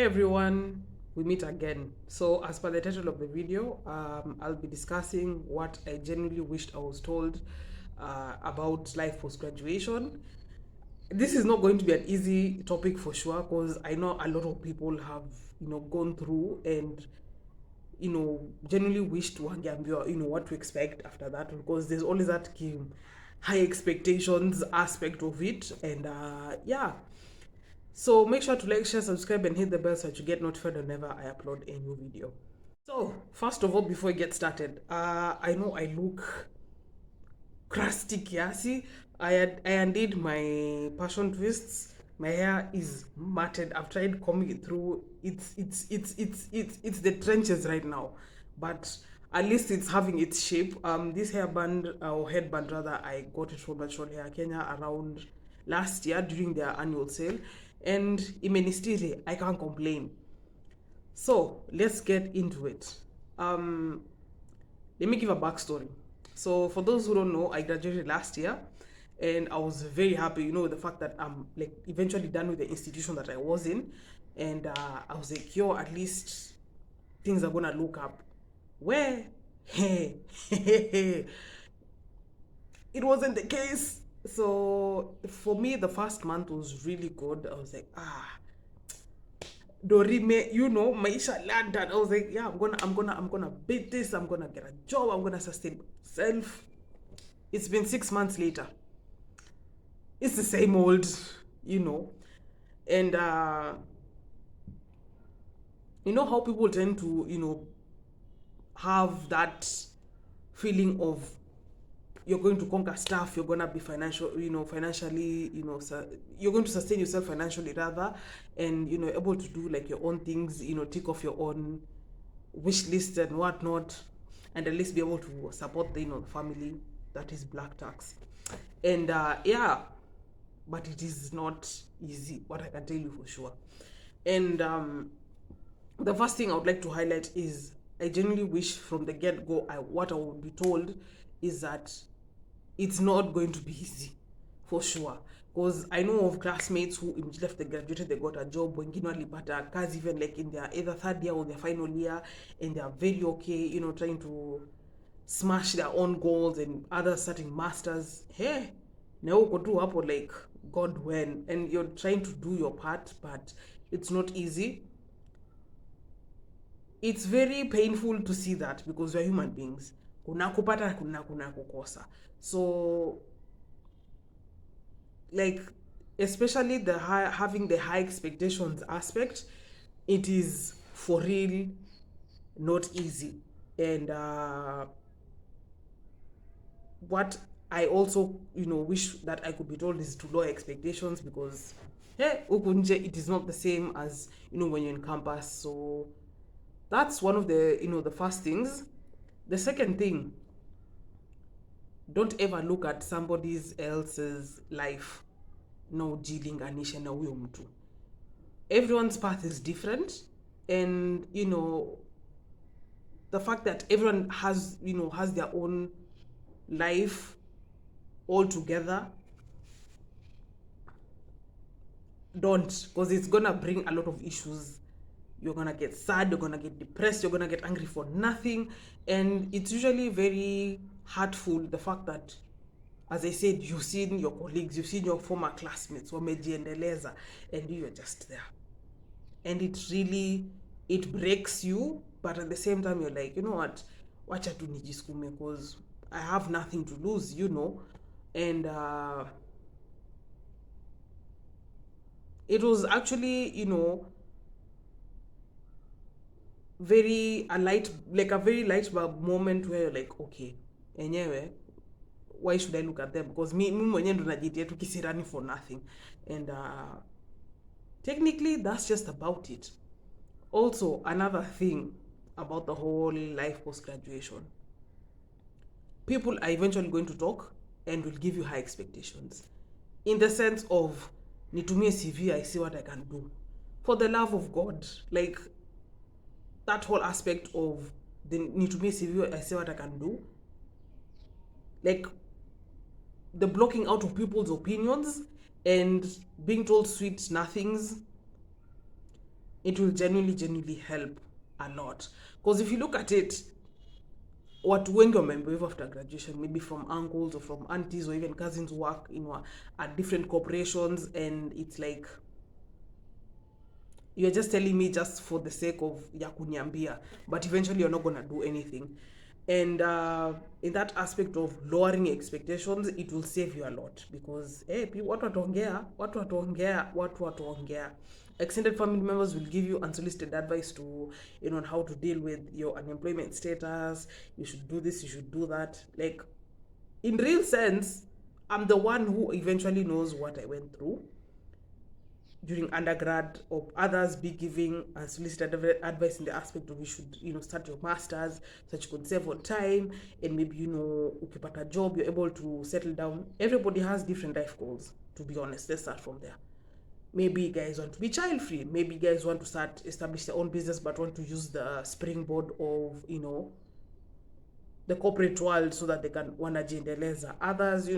everyone, we meet again. So as per the title of the video, I'll be discussing what I genuinely wished I was told about life post-graduation. This is not going to be an easy topic for sure, because I know a lot of people have gone through and genuinely wished wangeambiwa what to expect after that, because there's always that high expectations aspect of it. And yeah, so make sure to like, share, subscribe, and hit the bell so that you get notified whenever I upload a new video. So first of all, before I get started, I know I look crusty kiasi. I undid my passion twists. My hair is matted. I've tried combing it through. It's the trenches right now, but at least it's having its shape. This hairband or headband rather, I got it from Natural Hair Kenya around last year during their annual sale, and imenistiri, I can't complain. So let's get into it. Let me give a backstory. So for those who don't know, I graduated last year, and I was very happy, with the fact that I'm like eventually done with the institution that I was in, and I was like, yo, at least things are gonna look up. Where, it wasn't the case. So for me, the first month was really good. I was like, Dorime, maisha land, and I was like, yeah, I'm gonna beat this. I'm gonna get a job. I'm gonna sustain myself. It's been 6 months later. It's the same old, and how people tend to, have that feeling of you're going to conquer stuff, you're going to be financially, you're going to sustain yourself financially rather, and able to do like your own things, tick off your own wish list and whatnot, and at least be able to support the family that is black tax. And yeah, but it is not easy, what I can tell you for sure. And the first thing I would like to highlight is I genuinely wish from the get-go, what I would be told is that it's not going to be easy, for sure. Because I know of classmates who immediately after they graduated, they got a job, wengine walipata kazi even like in their either third year or their final year, and they are very okay, trying to smash their own goals, and others starting masters. Hey, now uko tu hapo like God when, and you're trying to do your part, but it's not easy. It's very painful to see that, because we're human beings. Kuna kupata, kuna kukosa. So like, especially having the high expectations aspect, it is for real not easy. And what I also wish that I could be told is to lower expectations, because hey, ukunje, it is not the same as when you're in campus. So that's one of the the first things. The second thing, don't ever look at somebody else's life na ujilinganishe na huyo mtu. Everyone's path is different, and the fact that everyone has has their own life all together, don't, because it's gonna bring a lot of issues. You're gonna get sad, you're gonna get depressed, you're gonna get angry for nothing, and it's usually very hurtful, the fact that, as I said, you've seen your colleagues, you've seen your former classmates wamejiendeleza, and you're just there, and it breaks you. But at the same time, you're like, you know what, wacha tu nijisukume, because I have nothing to lose, and it was actually very very light bulb moment, where you're like, okay, enyewe, why should I look at them? Because me mwenyewe ndo najitia tu kisirani for nothing. And technically that's just about it. Also, another thing about the whole life post-graduation, people are eventually going to talk and will give you high expectations, in the sense of, nitumie CV, I see what I can do. For the love of God, like, that whole aspect of the nitumie CV, I see what I can do, like the blocking out of people's opinions and being told sweet nothings, it will genuinely help a lot. Because if you look at it, watu wengi wamembevu after graduation, maybe from uncles or from aunties or even cousins work at different corporations, and it's like you're just telling me just for the sake of ya kuniambia, but eventually you're not gonna do anything. And in that aspect of lowering expectations, it will save you a lot, because hey, watu wataongea. Extended family members will give you unsolicited advice to on how to deal with your unemployment status. You should do this, you should do that. Like, in real sense, I'm the one who eventually knows what I went through during undergrad, or others be giving unsolicited advice in the aspect of you should start your masters so that you could save on time, and maybe ukipata job you're able to settle down. Everybody has different life goals, to be honest. Let's start from there. Maybe you guys want to be child free, maybe you guys want to establish their own business but want to use the springboard of the corporate world so that they can wanajiendeleza. Others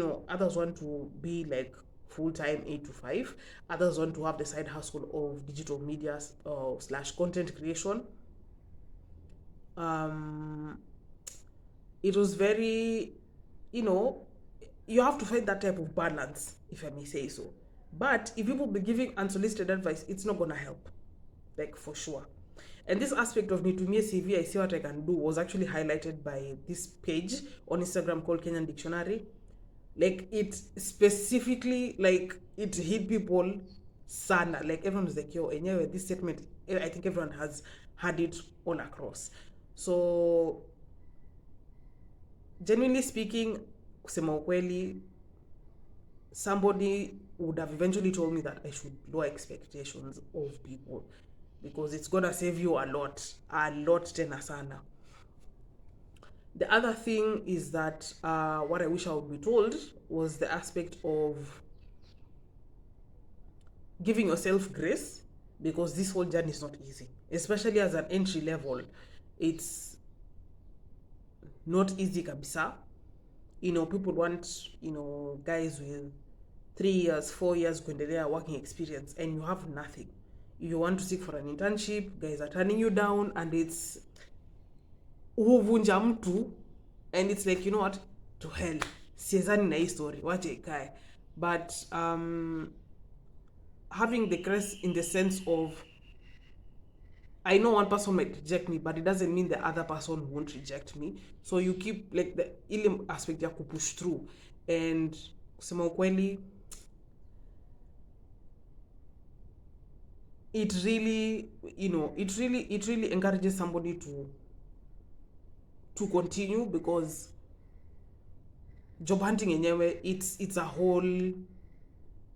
want to be like full-time 8 to 5. Others want to have the side hustle of digital media slash content creation. It was very, you have to find that type of balance, if I may say so. But if people be giving unsolicited advice, it's not gonna help, like, for sure. And this aspect of nitumie CV, I see what I can do, was actually highlighted by this page on Instagram called Kenyan Dictionary. Like, it specifically, like, it hit people sana. Like, everyone was like, yo, anyway, this statement, I think everyone has had it all across. So, genuinely speaking, kusema ukweli, somebody would have eventually told me that I should lower expectations of people, because it's gonna save you a lot tena sana. The other thing is that what I wish I would be told was the aspect of giving yourself grace, because this whole journey is not easy, especially as an entry level. It's not easy kabisa. People want guys with 3 years, 4 years kuendelea working experience, and you have nothing. You want to seek for an internship, guys are turning you down, and it's huvunja mtu, and it's like, you know what, to hell, siezani na hii story, wache ikae. But having the grace in the sense of, I know one person might reject me, but it doesn't mean the other person won't reject me. So you keep, like, the ile aspect ya kupush through. And kusema ukweli, it really encourages somebody to continue, because job hunting yenyewe, it's a whole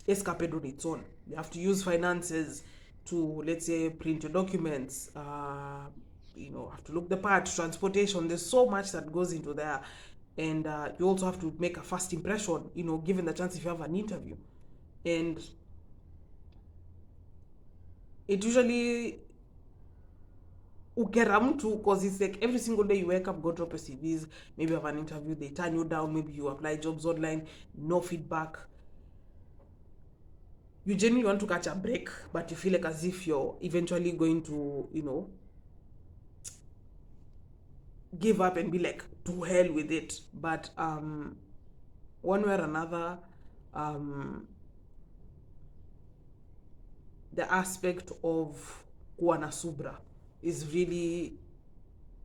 escapade on its own. You have to use finances to, let's say, print your documents, have to look the part, transportation. There's so much that goes into there. And you also have to make a first impression, given the chance if you have an interview. And it usually ukera mtu, because it's like every single day you wake up, go drop your CVs, maybe you have an interview, they turn you down, maybe you apply jobs online, no feedback. You genuinely want to catch a break, but you feel like as if you're eventually going to, give up and be like, to hell with it. But one way or another, the aspect of kuwa na subra is really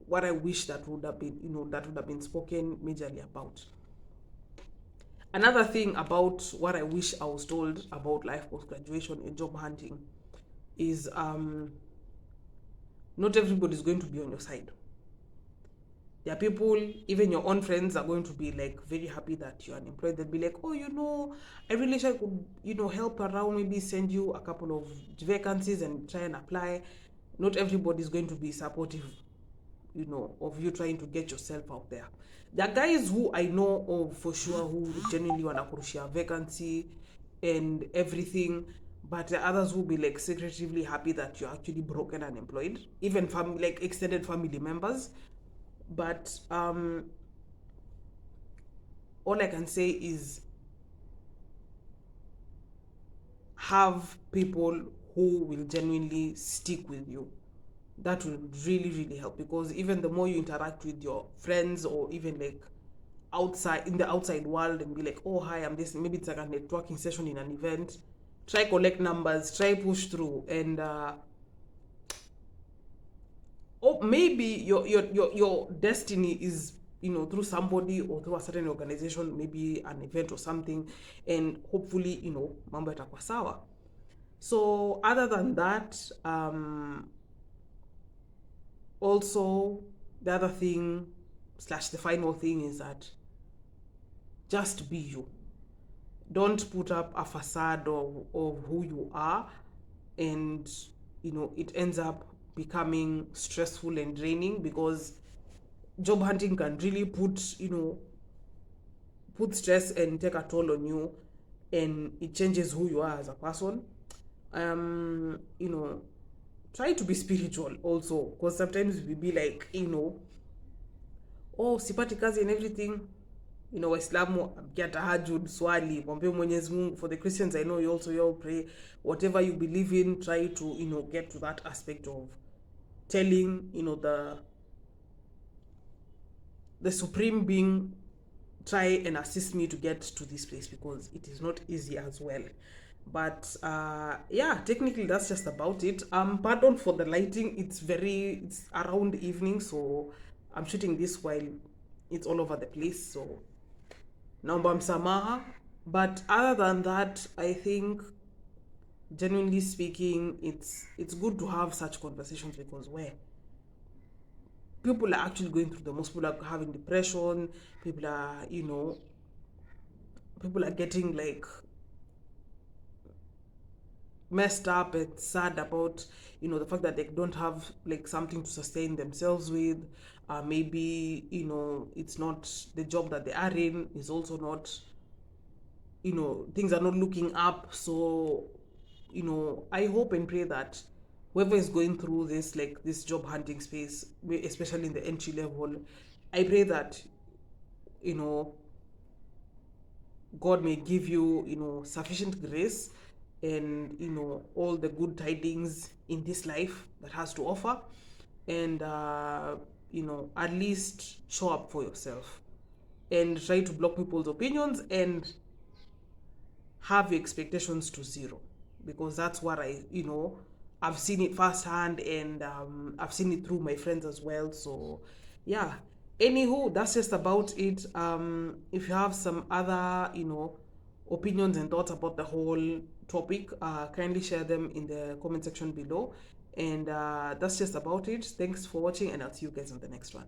what I wish that would have been spoken majorly about. Another thing about what I wish I was told about life post-graduation and job hunting is not everybody is going to be on your side. There are people, even your own friends, are going to be like very happy that you're unemployed. They'll be like, oh, I really wish I could, help around, maybe send you a couple of vacancies and try and apply. Not everybody is going to be supportive, of you trying to get yourself out there. There are guys who I know of for sure who genuinely want to push a vacancy and everything, but the others will be like secretively happy that you're actually broke and unemployed, even family, like extended family members. But all I can say is have people who will genuinely stick with you. That will really, really help, because even the more you interact with your friends, or even like outside in the outside world, and be like, oh hi, I'm this, maybe it's like a networking session in an event, try collect numbers, try push through, and or maybe your destiny is, through somebody or through a certain organization, maybe an event or something, and hopefully, mambo yatakuwa sawa. So other than that, also the other thing slash the final thing is that just be you. Don't put up a facade of who you are, and it ends up becoming stressful and draining, because job hunting can really put stress and take a toll on you, and it changes who you are as a person. Try to be spiritual also, because sometimes we be like, oh, sipati kazi and everything. Waislamu amkia tahajud, swali, mwambie Mwenyezi Mungu. For the Christians, I know you all pray. Whatever you believe in, try to get to that aspect of telling the supreme being, try and assist me to get to this place, because it is not easy as well. But yeah, technically that's just about it. Pardon for the lighting, it's around evening, so I'm shooting this while it's all over the place, so naomba msamaha. But other than that, I think, genuinely speaking, it's good to have such conversations, because where people are actually going through the most, people are having depression, people are getting like messed up and sad about the fact that they don't have like something to sustain themselves with. Maybe it's not the job that they are in, is also not, things are not looking up. So I hope and pray that whoever is going through this, like this job hunting space, especially in the entry level, I pray that God may give you sufficient grace, and all the good tidings in this life that has to offer, and at least show up for yourself, and try to block people's opinions, and have your expectations to zero, because that's what I've seen it firsthand, and I've seen it through my friends as well. So yeah, anywho, that's just about it. If you have some other opinions and thoughts about the whole topic, kindly share them in the comment section below. And that's just about it. Thanks for watching, and I'll see you guys on the next one.